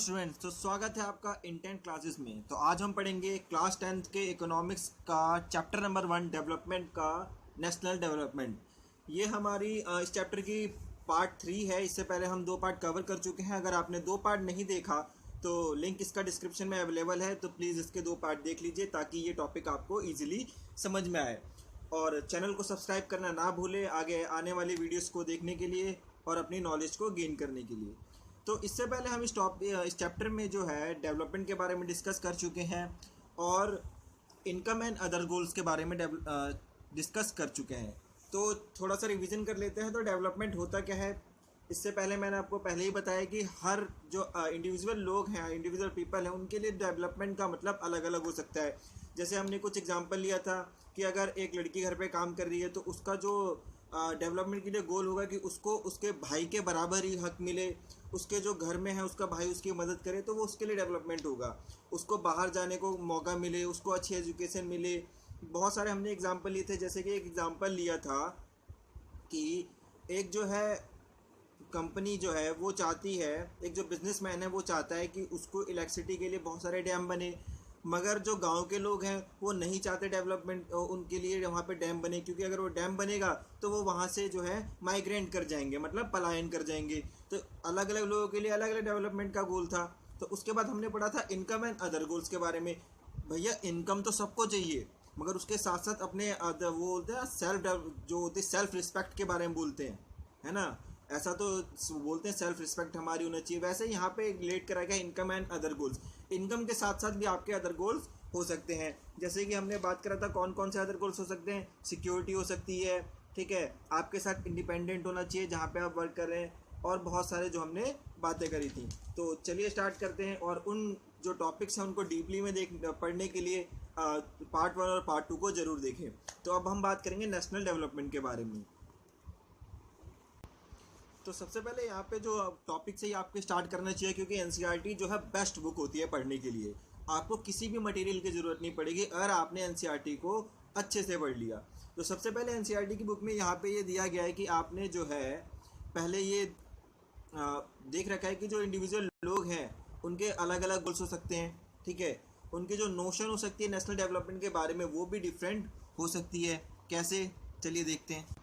Students, तो स्वागत है आपका इंटेंट क्लासेस में। तो आज हम पढ़ेंगे क्लास 10th के इकोनॉमिक्स का चैप्टर नंबर 1 डेवलपमेंट का नेशनल डेवलपमेंट। ये हमारी इस चैप्टर की पार्ट 3 है। इससे पहले हम 2 पार्ट कवर कर चुके हैं। अगर आपने 2 पार्ट नहीं देखा तो लिंक इसका डिस्क्रिप्शन में अवेलेबल है, तो प्लीज़ इसके 2 पार्ट देख लीजिए ताकि ये टॉपिक आपको ईजिली समझ में आए। और चैनल को सब्सक्राइब करना ना भूलें आगे आने वाली वीडियोज़ को देखने के लिए और अपनी नॉलेज को गेन करने के लिए। तो इससे पहले हम इस चैप्टर में जो है डेवलपमेंट के बारे में डिस्कस कर चुके हैं और इनकम एंड अदर गोल्स के बारे में डिस्कस कर चुके हैं। तो थोड़ा सा रिवीजन कर लेते हैं। तो डेवलपमेंट होता क्या है, इससे पहले मैंने आपको पहले ही बताया कि हर जो इंडिविजुअल लोग हैं, इंडिविजुअल पीपल हैं, उनके लिए डेवलपमेंट का मतलब अलग अलग हो सकता है। जैसे हमने कुछ एग्जांपल लिया था कि अगर एक लड़की घर पे काम कर रही है तो उसका जो डेवलपमेंट के लिए गोल होगा कि उसको उसके भाई के बराबर ही हक मिले, उसके जो घर में है उसका भाई उसकी मदद करे, तो वो उसके लिए डेवलपमेंट होगा। उसको बाहर जाने को मौका मिले, उसको अच्छी एजुकेशन मिले। बहुत सारे हमने एग्जांपल लिए थे। जैसे कि एक एग्जांपल लिया था कि एक जो है कंपनी जो है वो चाहती है, एक जो बिजनेसमैन है वो चाहता है कि उसको इलेक्ट्रिसिटी के लिए बहुत सारे डैम बने, मगर जो गांव के लोग हैं वो नहीं चाहते डेवलपमेंट उनके लिए वहाँ पे डैम बने, क्योंकि अगर वो डैम बनेगा तो वो वहाँ से जो है माइग्रेंट कर जाएंगे, मतलब पलायन कर जाएंगे। तो अलग अलग लोगों के लिए अलग अलग डेवलपमेंट का गोल था। तो उसके बाद हमने पढ़ा था इनकम एंड अदर गोल्स के बारे में। भैया इनकम तो सबको चाहिए, मगर उसके साथ साथ अपने वो बोलते हैं जो होते हैं सेल्फ रिस्पेक्ट के बारे में बोलते हैं, है ना। ऐसा तो बोलते हैं सेल्फ रिस्पेक्ट हमारी होना चाहिए। वैसे यहाँ पे रिलेट करा गया income and other goals. Income के साथ साथ भी आपके अदर गोल्स हो सकते हैं। जैसे कि हमने बात करा था कौन कौन से अदर गोल्स हो सकते हैं। सिक्योरिटी हो सकती है, ठीक है, आपके साथ इंडिपेंडेंट होना चाहिए जहाँ पे आप वर्क कर रहे हैं, और बहुत सारे जो हमने बातें करी थी। तो चलिए स्टार्ट करते हैं, और उन जो टॉपिक्स हैं उनको डीपली में पढ़ने के लिए पार्ट 1 और पार्ट 2 को ज़रूर देखें। तो अब हम बात करेंगे नेशनल डेवलपमेंट के बारे में। तो सबसे पहले यहाँ पे जो टॉपिक से ही आपको स्टार्ट करना चाहिए, क्योंकि एनसीईआरटी जो है बेस्ट बुक होती है पढ़ने के लिए। आपको किसी भी मटेरियल की ज़रूरत नहीं पड़ेगी अगर आपने एनसीईआरटी को अच्छे से पढ़ लिया। तो सबसे पहले एनसीईआरटी की बुक में यहाँ पे ये दिया गया है कि आपने जो है पहले ये देख रखा है कि जो इंडिविजुअल लोग हैं उनके अलग अलग गोल्स हो सकते हैं, ठीक है। उनकी जो नोशन हो सकती है नेशनल डेवलपमेंट के बारे में वो भी डिफरेंट हो सकती है। कैसे, चलिए देखते हैं।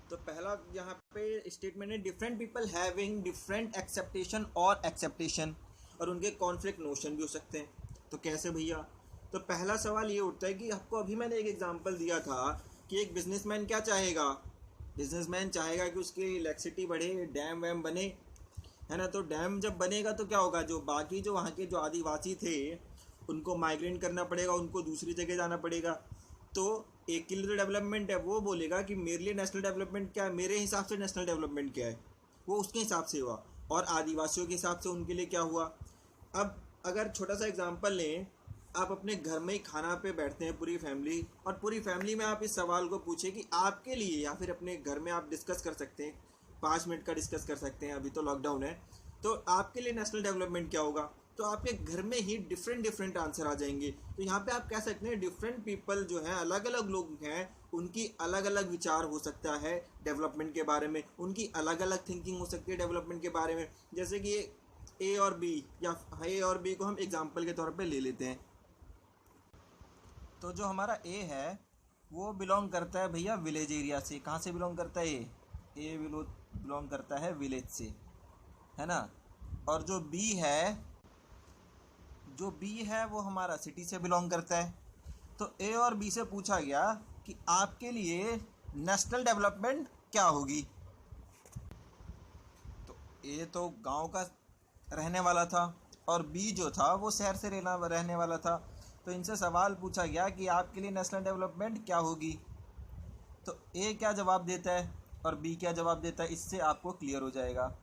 तो पहला यहाँ पे स्टेटमेंट है different people having different acceptation और एक्सेप्टेशन, और उनके कॉन्फ्लिक्ट नोशन भी हो सकते हैं। तो कैसे भैया, तो पहला सवाल ये उठता है कि आपको अभी मैंने एक एग्जांपल दिया था कि एक बिजनेसमैन क्या चाहेगा। बिजनेसमैन चाहेगा कि उसकी इलेक्ट्रिसिटी बढ़े, डैम वैम बने, है ना। तो डैम जब बनेगा तो क्या होगा, जो बाकी जो वहाँ के जो आदिवासी थे उनको माइग्रेट करना पड़ेगा, उनको दूसरी जगह जाना पड़ेगा। तो एक के लिए तो डेवलपमेंट है, वो बोलेगा कि मेरे लिए नेशनल डेवलपमेंट क्या है, मेरे हिसाब से नेशनल डेवलपमेंट क्या है, वो उसके हिसाब से हुआ। और आदिवासियों के हिसाब से उनके लिए क्या हुआ। अब अगर छोटा सा एग्जांपल लें, आप अपने घर में ही खाना पे बैठते हैं पूरी फैमिली, और पूरी फैमिली में आप इस सवाल को पूछें कि आपके लिए, या फिर अपने घर में आप डिस्कस कर सकते हैं, 5 मिनट का डिस्कस कर सकते हैं, अभी तो लॉकडाउन है, तो आपके लिए नेशनल डेवलपमेंट क्या होगा। तो आपके घर में ही डिफरेंट आंसर आ जाएंगे। तो यहाँ पे आप कह सकते हैं डिफरेंट पीपल जो हैं, अलग अलग लोग हैं, उनकी अलग अलग विचार हो सकता है डेवलपमेंट के बारे में, उनकी अलग अलग थिंकिंग हो सकती है डेवलपमेंट के बारे में। जैसे कि ए और बी, या ए और बी को हम एग्जाम्पल के तौर पे ले लेते हैं। तो जो हमारा ए है वो बिलोंग करता है भैया विलेज एरिया से। कहाँ से बिलोंग करता है ए बिलोंग करता है विलेज से, है ना। और जो बी है वो हमारा सिटी से बिलोंग करता है। तो ए और बी से पूछा गया कि आपके लिए नेशनल डेवलपमेंट क्या होगी। तो ए तो गांव का रहने वाला था और बी जो था वो शहर से रहने वाला था। तो इनसे सवाल पूछा गया कि आपके लिए नेशनल डेवलपमेंट क्या होगी। तो ए क्या जवाब देता है और बी क्या जवाब देता है, इससे आपको क्लियर हो जाएगा।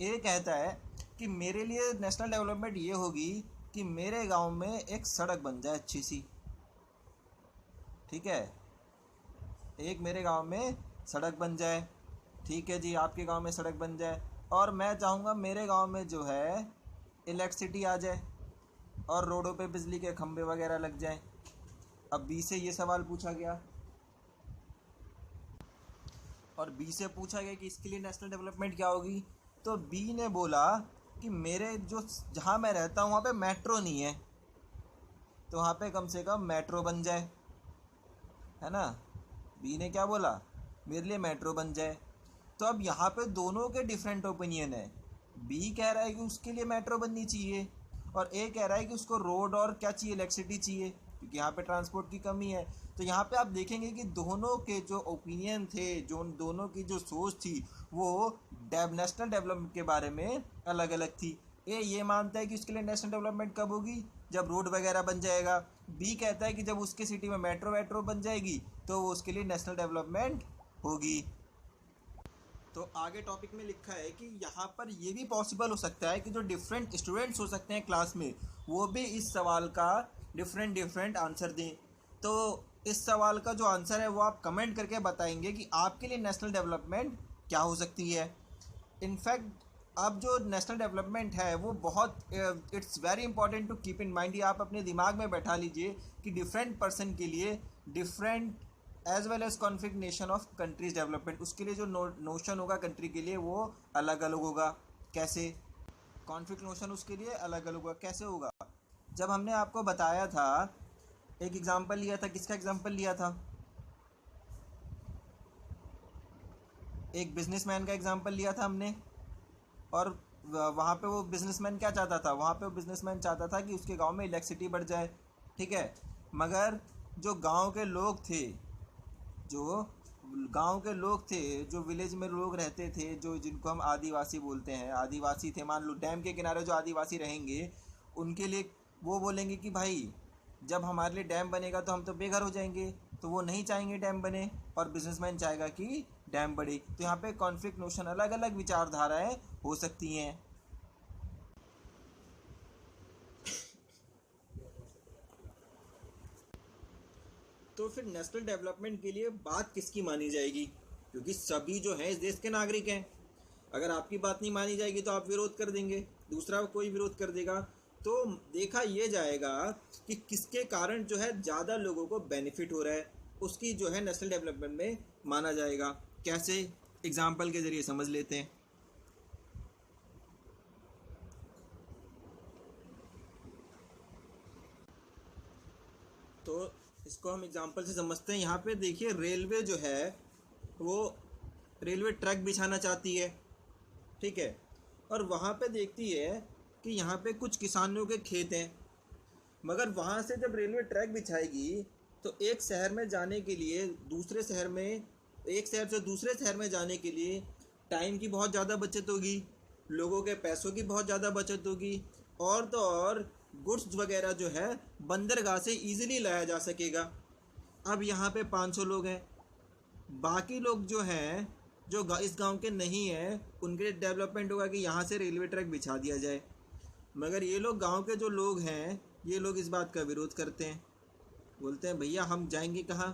ए कहता है कि मेरे लिए नेशनल डेवलपमेंट ये होगी कि मेरे गांव में एक सड़क बन जाए अच्छी सी, ठीक है, एक मेरे गांव में सड़क बन जाए, ठीक है जी, आपके गांव में सड़क बन जाए, और मैं चाहूँगा मेरे गांव में जो है इलेक्ट्रिसिटी आ जाए और रोडों पे बिजली के खंभे वगैरह लग जाएं। अब बी से ये सवाल पूछा गया, और बी से पूछा गया कि इसके लिए नेशनल डेवलपमेंट क्या होगी। तो बी ने बोला कि मेरे जो जहाँ मैं रहता हूँ वहाँ पे मेट्रो नहीं है, तो वहाँ पे कम से कम मेट्रो बन जाए, है ना। बी ने क्या बोला, मेरे लिए मेट्रो बन जाए। तो अब यहाँ पे दोनों के डिफरेंट ओपिनियन है। बी कह रहा है कि उसके लिए मेट्रो बननी चाहिए और ए कह रहा है कि उसको रोड और क्या चाहिए, इलेक्ट्रिसिटी चाहिए, क्योंकि यहाँ पे ट्रांसपोर्ट की कमी है। तो यहाँ पे आप देखेंगे कि दोनों के जो ओपिनियन थे, जो दोनों की जो सोच थी, वो नेशनल डेवलपमेंट के बारे में अलग अलग थी। ए ये मानता है कि उसके लिए नेशनल डेवलपमेंट कब होगी, जब रोड वगैरह बन जाएगा। बी कहता है कि जब उसके सिटी में मेट्रो वेट्रो बन जाएगी तो वो उसके लिए नेशनल डेवलपमेंट होगी। तो आगे टॉपिक में लिखा है कि यहाँ पर ये भी पॉसिबल हो सकता है कि जो डिफरेंट स्टूडेंट्स हो सकते हैं क्लास में, वो भी इस सवाल का डिफरेंट आंसर दें। तो इस सवाल का जो आंसर है वो आप कमेंट करके बताएंगे कि आपके लिए नेशनल डेवलपमेंट क्या हो सकती है। इनफैक्ट अब जो नेशनल डेवलपमेंट है वो बहुत it's very important to keep in mind. ये आप अपने दिमाग में बैठा लीजिए कि डिफरेंट पर्सन के लिए different as well as configuration of countries development, उसके लिए जो नोशन होगा कंट्री के लिए वो अलग अलग होगा। कैसे कॉन्फ्लिक्ट नोशन उसके लिए अलग अलग होगा, कैसे होगा। जब हमने आपको बताया था, एक एग्जांपल लिया था, किसका एग्जांपल लिया था, एक बिजनेसमैन का एग्जांपल लिया था हमने। और वहाँ पे वो बिजनेसमैन क्या चाहता था, वहाँ पे वो बिजनेसमैन चाहता था कि उसके गांव में इलेक्ट्रिसिटी बढ़ जाए, ठीक है। मगर जो गांव के लोग थे, जो गांव के लोग थे, जो विलेज में लोग रहते थे, जो जिनको हम आदिवासी बोलते हैं, आदिवासी थे, मान लो डैम के किनारे जो आदिवासी रहेंगे, उनके लिए वो बोलेंगे कि भाई जब हमारे लिए डैम बनेगा तो हम तो बेघर हो जाएंगे, तो वो नहीं चाहेंगे डैम बने, और बिजनेसमैन चाहेगा कि डैम बढ़े। तो यहाँ पे कॉन्फ्लिक्ट नोशन, अलग अलग विचारधाराएं हो सकती हैं। तो फिर नेशनल डेवलपमेंट के लिए बात किसकी मानी जाएगी, क्योंकि सभी जो हैं इस देश के नागरिक हैं। अगर आपकी बात नहीं मानी जाएगी तो आप विरोध कर देंगे, दूसरा कोई विरोध कर देगा। तो देखा ये जाएगा कि किसके कारण जो है ज़्यादा लोगों को बेनिफिट हो रहा है, उसकी जो है नेशनल डेवलपमेंट में माना जाएगा। कैसे, एग्जाम्पल के ज़रिए समझ लेते हैं। तो इसको हम एग्जांपल से समझते हैं। यहाँ पे देखिए, रेलवे जो है वो रेलवे ट्रैक बिछाना चाहती है, ठीक है। और वहाँ पे देखती है कि यहाँ पे कुछ किसानों के खेत हैं, मगर वहाँ से जब रेलवे ट्रैक बिछाएगी तो एक शहर में जाने के लिए दूसरे शहर में, एक शहर से दूसरे शहर में जाने के लिए टाइम की बहुत ज़्यादा बचत होगी, लोगों के पैसों की बहुत ज़्यादा बचत होगी, और तो और गुड्स वगैरह जो है बंदरगाह से इजीली लाया जा सकेगा। अब यहाँ पे 500 लोग हैं, बाकी लोग जो हैं जो इस गांव के नहीं हैं, उनके डेवलपमेंट होगा कि यहाँ से रेलवे ट्रैक बिछा दिया जाए। मगर ये लोग, गांव के जो लोग हैं, ये लोग इस बात का विरोध करते हैं, बोलते हैं भैया हम जाएंगे कहाँ।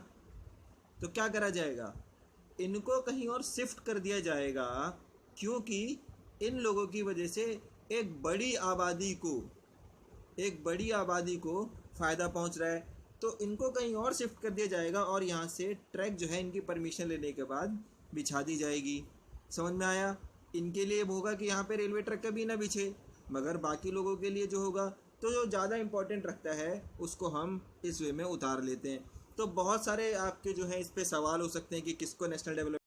तो क्या करा जाएगा, इनको कहीं और शिफ्ट कर दिया जाएगा, क्योंकि इन लोगों की वजह से एक बड़ी आबादी को फ़ायदा पहुंच रहा है। तो इनको कहीं और शिफ्ट कर दिया जाएगा और यहाँ से ट्रैक जो है इनकी परमिशन लेने के बाद बिछा दी जाएगी। समझ में आया। इनके लिए होगा कि यहाँ पे रेलवे ट्रैक कभी ना बिछे, मगर बाकी लोगों के लिए जो होगा, तो जो ज़्यादा इम्पोर्टेंट रखता है उसको हम इस वे में उतार लेते हैं। तो बहुत सारे आपके जो है इस पे सवाल हो सकते हैं कि किसको नेशनल डेवलपमेंट